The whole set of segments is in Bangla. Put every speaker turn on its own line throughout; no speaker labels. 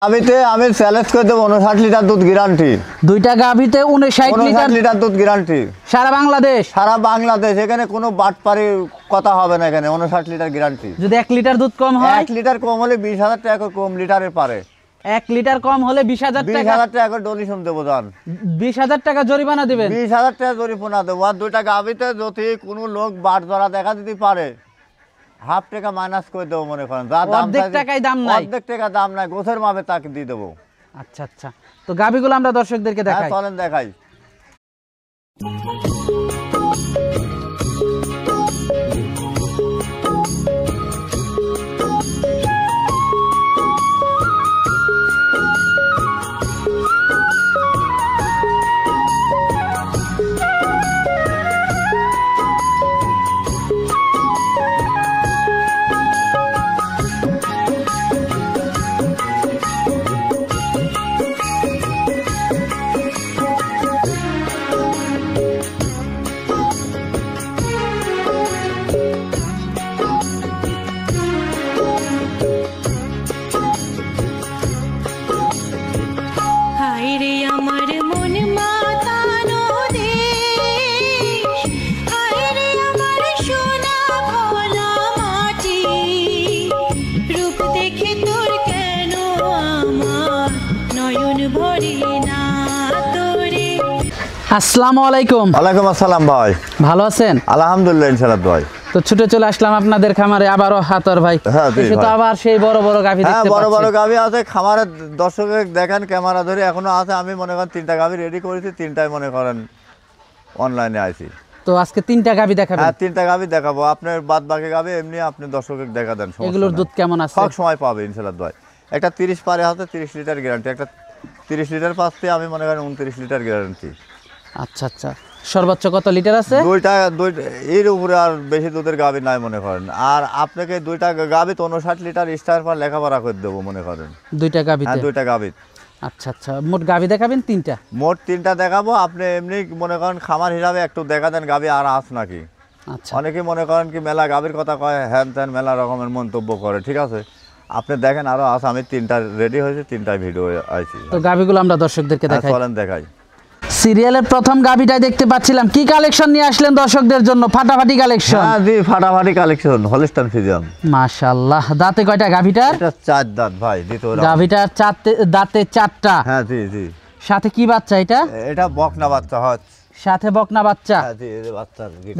গাভীতে আমি চ্যালেঞ্জ করে দেবো 59 লিটার দুধ গ্যারান্টি।
দুইটা গাভীতে 59
লিটার দুধ গ্যারান্টি
সারা বাংলাদেশ।
সারা বাংলাদেশ, এখানে কোনো বাটপারি কথা হবে না। এখানে 59 লিটার গ্যারান্টি।
যদি 1 লিটার দুধ কম হয়,
1 লিটার কম হলে 20,000 টাকা কম লিটারের পারে।
1 লিটার কম হলে 20,000 টাকা।
20,000 টাকা করে ডোনেশন দেবো। জান
20,000 টাকা জরিমানা দিবেন।
20,000 টাকা জরিমানা দেবো। আর দুইটা গাভীতে যদি কোনো লোক বাট ধরা দেখা দিতে পারে, হাফ টাকা মাইনাস করে দেবো। মনে করেন যা দাম,
অর্ধেক টাকায় দাম নাই,
অর্ধেক টাকা দাম নাই, গোছের মাপে তাকে দিয়ে দেবো।
আচ্ছা আচ্ছা, তো গাভীগুলো আমরা দর্শকদেরকে দেখাই।
চলেন দেখাই।
আসসালামু আলাইকুম।
ওয়ালাইকুম আসসালাম ভাই,
ভালো আছেন?
আলহামদুলিল্লাহ ইনশাআল্লাহ ভাই।
তো ছুটে চলে আসলাম আপনাদের খামারে আবারও হাতর ভাই। এসে তো আবার সেই বড় বড় গাভী দেখতে পাচ্ছি।
বড় বড় গাভী আছে খামারে, দর্শক দেখেন ক্যামেরা ধরে এখনো আছে। আমি মনে করেন 3টা গাভী রেডি করেছি, 3টাই মনে করেন অনলাইনে আইছি।
তো আজকে 3টা গাভী দেখাবেন?
হ্যাঁ 3টা গাভী দেখাবো। আপনার বাদ বাকি গাভী এমনি আপনি দর্শককে দেখা দেন।
এগুলোর দুধ কেমন আছে?
সব সময় পাবে ইনশাআল্লাহ ভাই। একটা 30 পারে আছে, 30 লিটার গ্যারান্টি। একটা 30 লিটার পাচ্ছে আমি মনে করেন 29 লিটার গ্যারান্টি।
আচ্ছা আচ্ছা, সর্বোচ্চ কত লিটার আছে?
দুইটা এর উপরে আর বেশি দুধের গাভী নাই মনে করেন। আর আপনাকে দুইটা গাভী 59 লিটার স্টার পর লেখাপড়া করে দেবো মনে করেন।
দুইটা গাভী?
হ্যাঁ দুইটা গাভী।
আচ্ছা আচ্ছা, মোট গাভী দেখাবেন 3টা?
মোট 3টা দেখাবো। আপনি এমনি মনে করেন খামার হিসাবে একটু দেখা দেন গাভী আর আস নাকি।
আচ্ছা,
অনেকে মনে করেন কি মেলা গাভীর কথা কয়, হ্যান ত্যান মেলা রকমের মন্তব্য করে। ঠিক আছে, আপনি দেখেন আরো আস। আমি 3টা রেডি হয়েছে, 3টায় ভিডিও আইছি।
তো গাভীগুলো আমরা দর্শকদেরকে দেখাই।
চলেন দেখাই।
সিরিয়ালের প্রথম গাভীটাই দেখতে পাচ্ছিলাম। কি কালেকশন নিয়ে আসলেন দর্শকদের জন্য? ফাটাফাটি কালেকশন।
হ্যাঁ জি, ফাটাফাটি কালেকশন। Holstein Friesian.
মাশাআল্লাহ। দাঁতে কয়টা গাভীটার?
এটা 4 দাঁত ভাই। দ্বিতীয়
গাভীটার দাঁতে 4টা।
হ্যাঁ জি জি।
সাথে কি বাচ্চা এটা?
এটা বকনা বাচ্চা হয়।
সাথে বকনা বাচ্চা?
হ্যাঁ জি,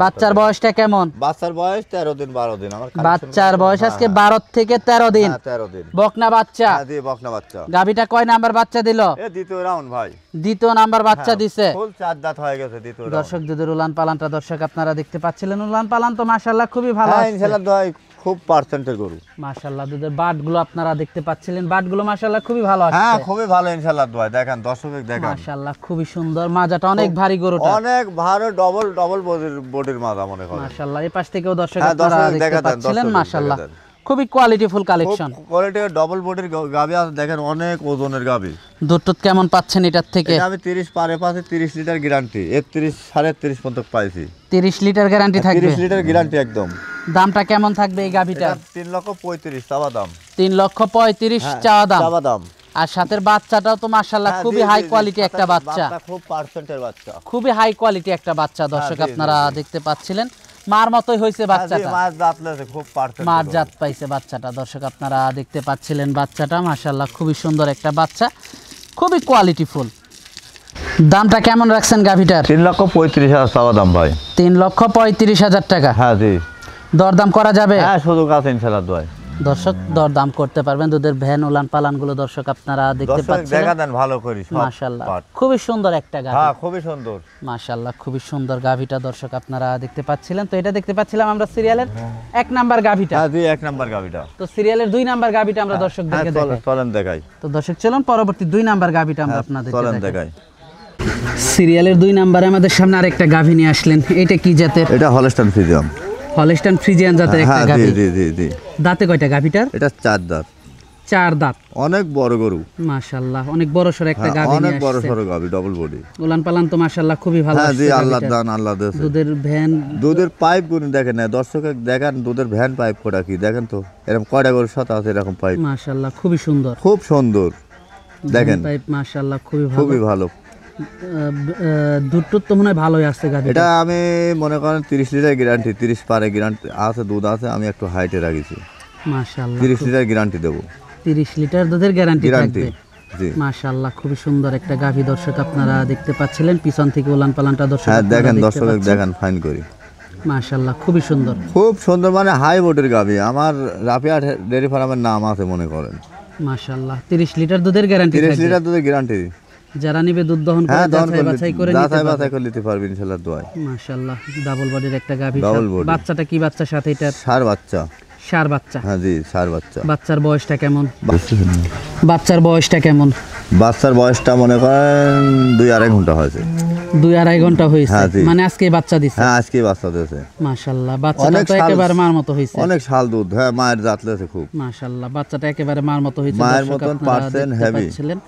বাচ্চার বয়সটা কেমন?
বাচ্চার বয়স 13 দিন 12 দিন। আমার
বাচ্চার বয়স আজকে 12 থেকে 13 দিন।
হ্যাঁ 13 দিন।
বকনা বাচ্চা?
হ্যাঁ জি, বকনা বাচ্চা।
গাভীটা কয় নাম্বার বাচ্চা দিল?
এ দ্বিতীয় রাউন্ড ভাই।
দ্বিতীয় নাম্বার বাচ্চা দিছে।
ফুল 4 দাঁত হয়ে গেছে দ্বিতীয় রাউন্ড।
দর্শক দুধের উলান পালানটা দর্শক আপনারা দেখতে পাচ্ছিলেন। উলান পালান তো মাশাআল্লাহ খুবই ভালো আছে।
হ্যাঁ ইনশাআল্লাহ ভাই, খুব পার্সেন্টের গরু।
মাশাআল্লাহ দুধের বাটগুলো আপনারা দেখতে পাচ্ছিলেন। বাটগুলো মাশাআল্লাহ খুবই ভালো আছে।
হ্যাঁ খুবই ভালো ইনশাআল্লাহ ভাই। দেখেন দর্শক দেখেন
মাশাআল্লাহ খুবই সুন্দর। মাজাটা অনেক ভারী গরুটা।
অনেক ভালো, ডবল বডির মাজা মনে করেন।
মাশাআল্লাহ এই পাশ থেকেও দর্শক আপনারা দেখতে পাচ্ছিলেন। মাশাআল্লাহ খুবই কোয়ালিটিফুল কালেকশন।
কোয়ালিটি ডবল বডির গাভী আছে। দেখেন অনেক ওজনের গাভী।
দুধ কেমন পাচ্ছেন এটার থেকে?
আমি 30 পারে পাশে 30 লিটার গ্যারান্টি। 31 30.5 পর্যন্ত পাইছি।
30 লিটার গ্যারান্টি থাকবে?
30 লিটার গ্যারান্টি একদম।
দামটা কেমন থাকবে এই গাভীটা?
3,35,000 চাওয়া দাম।
3,35,000 চাওয়া দাম। আর সাথের বাচ্চাটাও তো মাশাআল্লাহ খুবই হাই কোয়ালিটি একটা বাচ্চা।
খুব পার্সেন্টের বাচ্চা।
খুবই হাই কোয়ালিটি একটা বাচ্চা দর্শক আপনারা দেখতে পাচ্ছিলেন। মার মতোই হয়েছে বাচ্চাটা।
মার জাত লাগছে, খুব পার্সেন্ট।
মার জাত পাইছে বাচ্চাটা দর্শক আপনারা দেখতে পাচ্ছিলেন। বাচ্চাটা মাশাআল্লাহ খুবই সুন্দর একটা বাচ্চা, খুবই কোয়ালিটিফুল। দামটা কেমন রাখছেন গাভীটার?
3,35,000 চাওয়া দাম ভাই।
3,35,000 টাকা?
হ্যাঁ জি।
দরদাম করা যাবে?
হ্যাঁ সুযোগ আছে ইনশাআল্লাহ ভাই।
দর্শক দরদাম করতে পারবেন। দুধের ভ্যান উলান পালান গুলো দর্শক আপনারা দেখতে পাচ্ছেন।
দেখা দেন ভালো করি।
মাশাআল্লাহ খুবই সুন্দর একটা গাভী।
হ্যাঁ খুবই সুন্দর।
মাশাআল্লাহ খুবই সুন্দর গাভীটা দর্শক আপনারা দেখতে পাচ্ছিলেন। তো এটা দেখতে পাচ্ছিলাম আমরা সিরিয়ালের 1 নাম্বার গাভীটা।
হ্যাঁ জি 1 নাম্বার গাভীটা।
তো সিরিয়ালের 2 নাম্বার গাভীটা আমরা দর্শকদেরকে দেখাই।
চলেন দেখাই।
তো দর্শক চলুন পরবর্তী 2 নাম্বার গাভীটা আমরা আপনাদের
চলেন দেখাই।
সিরিয়ালের 2 নাম্বারে আমাদের সামনে আরেকটা গাভী নিয়ে আসলেন। এটা কি জাতের?
এটা হলস্টাইন ফ্রিজিয়ান।
হলস্টাইন ফ্রিজিয়ান জাতের একটা গাভী।
জি জি জি।
দাঁতে কয়টা গাভীটার?
এটা 4 দাঁত।
4 দাঁত।
অনেক বড় গরু।
মাশাআল্লাহ অনেক বড় সর একটা গাভী নিয়ে আসছে।
অনেক বড় সর গাভী, ডাবল বডি।
উলান পালান তো মাশাআল্লাহ খুবই ভালো আছে।
হ্যাঁ জি, আল্লাহর দান, আল্লাহ দেছে।
দুধের ভ্যান,
দুধের পাইপ গুলো দেখেন না দর্শক, দেখেন দুধের ভ্যান পাইপ কোটা কি দেখেন তো। এরকম কয়টা গরুর সাথে আছে এরকম পাইপ।
মাশাআল্লাহ খুবই সুন্দর।
খুব সুন্দর। দেখেন
টাইপ মাশাআল্লাহ খুবই ভালো।
খুবই ভালো।
দুধ তো মনে হয় ভালোই আসছে গাভী।
এটা আমি মনে করেন 30 লিটার গ্যারান্টি, 30 পারে গ্যারান্টি আছে, দুধ আছে। আমি একটু হাইটে রাখিছি,
মাশাআল্লাহ
30 লিটার গ্যারান্টি দেবো।
30 লিটার দুধের গ্যারান্টি
গ্যারান্টি,
থাকবে।
জি।
মাশাআল্লাহ খুবই সুন্দর একটা গাভী দর্শক আপনারা দেখতে পাচ্ছিলেন, পিছন থেকে উলান পালানটা দর্শক
হ্যাঁ
আপনারা
দেখেন,
দেখতে
দর্শক
পাচ্ছেন।
দেখেন ফাইন করি।
মাশাআল্লাহ খুবই সুন্দর।
খুব সুন্দর, মানে হাই বোর্ডের গাভী। আমার রাফিয়া ডেয়ারি ফার্মের নাম আছে মনে করেন।
মাশাআল্লাহ 30 লিটার দুধের গ্যারান্টি
30
থাকবে।
লিটার দুধের গ্যারান্টি।
যারা নিবে দুধ দহন করে
হ্যাঁ, দহন
যাচাই বাছাই করে নিতে
যাচাই
পারবে।
বাছাই করে নিতে পারবে ইনশাআল্লাহ দোয়ায়।
মাশাআল্লাহ ডাবল বডির একটা গাভী।
Double body.
বাচ্চাটা কি বাচ্চার সাথে এটা?
ষাঁড় বাচ্চা।
ষাঁড় বাচ্চা।
হ্যাঁ জি, ষাঁড় বাচ্চা।
বাচ্চার বয়সটা কেমন? বাচ্চার বয়সটা কেমন?
বাচ্চার বয়সটা মনে করেন 2-2.5 ঘন্টা হয়েছে।
2-2.5 ঘন্টা হয়েছে,
হ্যাঁ, জি।
মানে আজকে বাচ্চা দিছে।
হ্যাঁ, আজকে বাচ্চা দিয়েছে।
মাশাআল্লাহ বাচ্চাটা
অনেক
তো
শাল-
একেবারে মার মতো হয়েছে।
অনেক শাল দুধ। হ্যাঁ, মায়ের জাত লেছে খুব।
মাশাআল্লাহ বাচ্চাটা একেবারে মার মতো হয়েছে।
মায়ের
দর্শক
মতন
আপনারা
পার্সেন্ট
দেখতে
হেভি।
পাচ্ছিলেন।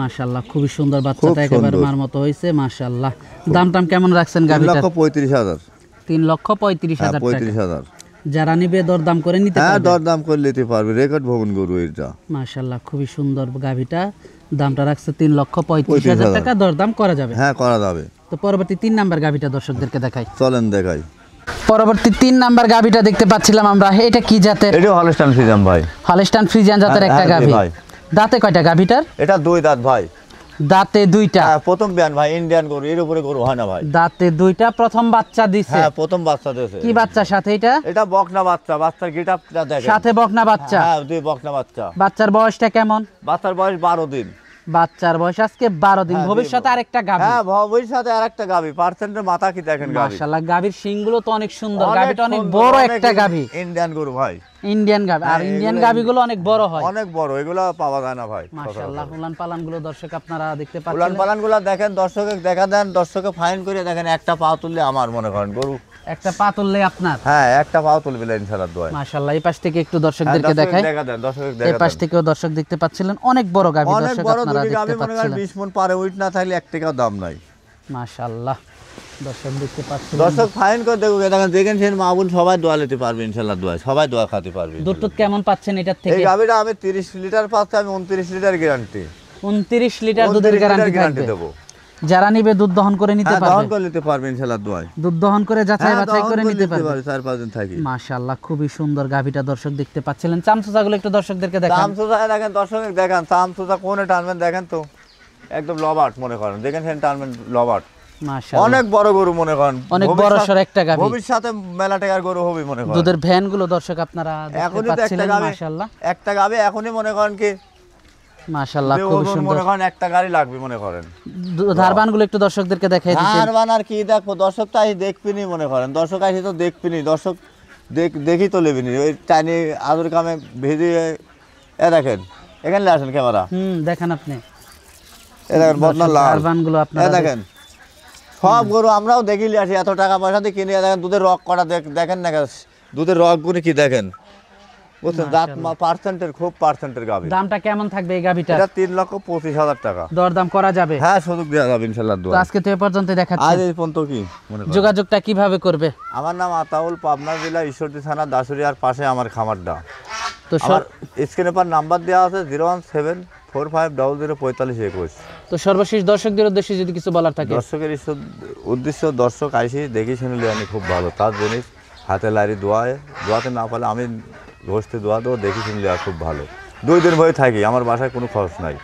মাশাআল্লাহ খুবই সুন্দর, বাচ্চাটা একেবারে
সুন্দর।
মার মতো হয়েছে। মাশাআল্লাহ দাম টাম কেমন রাখছেন গাভীটার?
3,35,000।
3,35,000 টাকা।
35,000।
যারা নিবে দরদাম করে নিতে
হ্যাঁ,
পারবে।
দরদাম করে নিতে পারবে। রেকর্ড ভবন গরু এটা।
মাশাআল্লাহ খুবই সুন্দর গাভীটা। দামটা রাখছে 3,35,000 টাকা, দরদাম করা যাবে।
হ্যাঁ, করা যাবে।
তো পরবর্তী 3 নাম্বার গাভীটা দর্শকদেরকে দেখাই।
চলেন দেখাই।
পরবর্তী 3 নাম্বার গাভীটা দেখতে পাচ্ছিলাম আমরা। এটা কি জাতের?
এটা হলস্টাইন ফ্রিজিয়ান ভাই।
হলস্টাইন ফ্রিজিয়ান জাতের একটা
হ্যাঁ, জি
গাভী।
ভাই।
দাঁতে কয়টা গাভীটার?
এটা 2 দাঁত ভাই।
দাঁতে 2টা।
হ্যাঁ, প্রথম বিয়ান ভাই। ইন্ডিয়ান গরু, এর উপরে গরু হয় না ভাই।
দাঁতে 2টা, প্রথম বাচ্চা দিছে।
হ্যাঁ, প্রথম বাচ্চা দিয়েছে।
কি বাচ্চার সাথে এটা?
এটা বকনা বাচ্চা। বাচ্চার গিটআপটা দেখেন।
সাথে বকনা বাচ্চা।
হ্যাঁ, 2 বকনা বাচ্চা।
বাচ্চার বয়সটা কেমন?
বাচ্চার বয়স 12 দিন।
বাচ্চার বয়স আজকে 12 দিন।
হ্যাঁ,
ভবিষ্যতে আরেকটা গাভী।
হ্যাঁ, ভবিষ্যতে আরেকটা গাভী। পার্সেন্টের মাথা কি দেখেন গাভী।
মাশাআল্লাহ গাভীর শিংগুলো তো অনেক সুন্দর।
অনেক
গাভীটা অনেক
সুন্দর,
বড়
অনেক
একটা গাভী।
ইন্ডিয়ান গরু ভাই।
ইন্ডিয়ান গাভী। আর
হ্যাঁ,
ইন্ডিয়ান
এগুলো-
গাভীগুলো অনেক বড় হয়।
অনেক বড়। এগুলো পাওয়া যায় না ভাই।
মাশাআল্লাহ উলান পালানগুলো দর্শক আপনারা দেখতে
উলান
পাচ্ছেন।
পালানগুলো দেখেন, দর্শকে দেখা দেন, দর্শকে ফাইন করে দেখেন। একটা পা তুললে আমার মনে করেন গরু।
একটা পা তুললে আপনার।
হ্যাঁ, একটা পা তুলবে ইনশাআল্লাহ দোয়ায়।
মাশাআল্লাহ এই পাশ থেকে একটু দর্শকদেরকে দেখাই।
দেখা দেন, দর্শক
এই
দেখা
পাশ
দেন।
থেকেও দর্শক দেখতে পাচ্ছিলেন। অনেক বড় গাভী
অনেক
দর্শক
বড়
আপনারা
দুটি গাভী,
দেখতে
মনে করেন
পাচ্ছিলেন।
20 মণ পারে। উইট না থাকলে 1 টাকাও দাম নাই।
মাশাআল্লাহ দর্শক দেখতে পাচ্ছেন।
দর্শক ফাইন করে দেখুন, দেখেন সেন মাহবুল সবাই দোয়া নিতে পারবে ইনশাআল্লাহ দোয়া। সবাই দোয়া খেতে পারবে।
দুধ কেমন পাচ্ছেন এটার
এই
থেকে?
গাভীটা আমি 30 লিটার পাচ্ছি। আমি 29 লিটার গ্যারান্টি।
29 লিটার দুধের গ্যারান্টি থাকবে।
দেবো।
যারা নিবে দুধ দহন করে নিতে
হ্যাঁ, দহন
পারবে।
করে নিতে পারবে ইনশাআল্লাহ দোয়া।
দুধ দহন করে যাচাই বাছাই করে নিতে পারবে।
4-5 দিন থাকি।
মাশাআল্লাহ খুবই সুন্দর গাভীটা দর্শক দেখতে পাচ্ছিলেন। চামচুচাগুলো একটু দর্শকদেরকে দেখান।
চামচুচা দেখেন, দর্শক দেখেন। চামচুচা কোনে টানবেন দেখেন তো। একদম লবাট মনে করেন। দেখেন সেন টানবেন লবাট।
মাশাআল্লাহ
অনেক বড় গরু মনে করেন।
অনেক বড় সর একটা গাভী।
ভবিষ্যতে মেলা টাকার গরু হবে মনে করেন।
দুধের ভ্যান গুলো দর্শক আপনারা দেখতে
এখনই তো একটা
পাচ্ছিলেন।
গাভী,
মাশাআল্লাহ
একটা গাভী এখনই মনে করেন কি
মাশাআল্লাহ
যে
খুবই
ওজন
সুন্দর।
মনে করেন একটা গাড়ি লাগবে মনে করেন।
ধারবান গুলো একটু দর্শকদেরকে দেখাই দিতেন।
আর বানার কি দেখবো, দর্শক তো আসি দেখবিনি মনে করেন। দর্শক আসি তো দেখবিনি। দর্শক দেখি তো লেবিনি। ওই টাইনি আদর কামে ভেজে দেখেন। এখানে আসেন ক্যামেরা।
দেখান আপনি।
দেখেন বদনা লাল।
ধারবান গুলো আপনারা
দেখেন সব গরু আমরাও দেখিলে আসি। এত টাকা পয়সা দিয়ে কিনে দেখেন। দুধের রক করা দেখেন না, দুধের রক গুলি কি দেখেন। বুঝছেন, জাত পার্সেন্টের, খুব পার্সেন্টের গাভী।
দামটা কেমন থাকবে এই গাভীটা?
এটা 3,25,000 টাকা।
দরদাম করা যাবে।
হ্যাঁ, সুযোগ দেওয়া যাবে ইনশাআল্লাহ
তো
দোয়া।
আজকে তো এ পর্যন্ত
আজ
দেখাচ্ছি।
এই পর্যন্ত কি মনে করেন।
যোগাযোগটা কিভাবে করবে?
আমার নাম আতাউল, পাবনা জেলা ঈশ্বরদী থানা, দাসুরিয়ার পাশে আমার খামারটা।
তো
আমার স্ক্রিনে পর নাম্বার দেওয়া আছে 01745004521।
তো সর্বশেষ দর্শকদের উদ্দেশ্যে যদি কিছু বলার থাকে।
দর্শকের উদ্দেশ্য, দর্শক আইসি দেখি শুনলে আমি খুব ভালো। তার জিনিস হাতে লারি দোয়াতে না পারলে আমি ঘষতে দোয়া দেবো। দেখি শুনলে আর খুব ভালো। 2 দিন ভয়ে থাকি। আমার বাসায় কোনো খরচ নাই।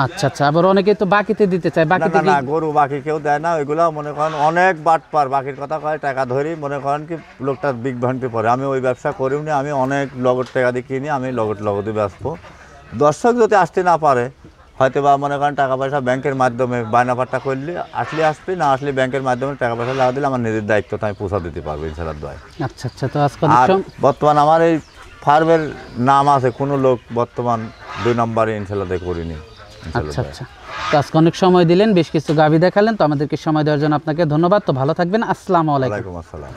আচ্ছা আচ্ছা, আবার অনেকে তো বাকিতে দিতে চায়।
না
বাকিতে
না না, গরু বাকি কেউ দেয় না। ওইগুলো মনে করেন অনেক বাটপার। বাকির কথা কয় টাকা ধরি মনে করেন কি লোকটা বিগ ভান্ডে পড়ে। আমি ওই ব্যবসা করিও নি। আমি অনেক লগট টাকা দিয়ে কিনি। আমি লগটে বেচবো। দর্শক যদি আসতে না পারে, হয়তো বা মনে করেন টাকা পয়সা ব্যাংকের মাধ্যমে বায়নাপাট্টা করলে আসলে না আসলে ব্যাংকের মাধ্যমে টাকা পয়সা লাগা দিলে আমার নিজের দায়িত্ব আমি পৌঁছা দিতে পারবো ইনশাআল্লাহ দোয়ায়।
আচ্ছা আচ্ছা, তো আজকে
আর বর্তমান আমার এই ফার্মের নাম আছে। কোনো লোক বর্তমান 2 নম্বরে ইনশাআল্লাহ দিয়ে করিনি।
আচ্ছা আচ্ছা, তো আজকে অনেক সময় দিলেন, বেশ কিছু গাভী দেখালেন। তো আমাদেরকে সময় দেওয়ার জন্য আপনাকে ধন্যবাদ। তো ভালো থাকবেন। আসসালামু আলাইকুম।
ওয়ালাইকুম আসসালাম।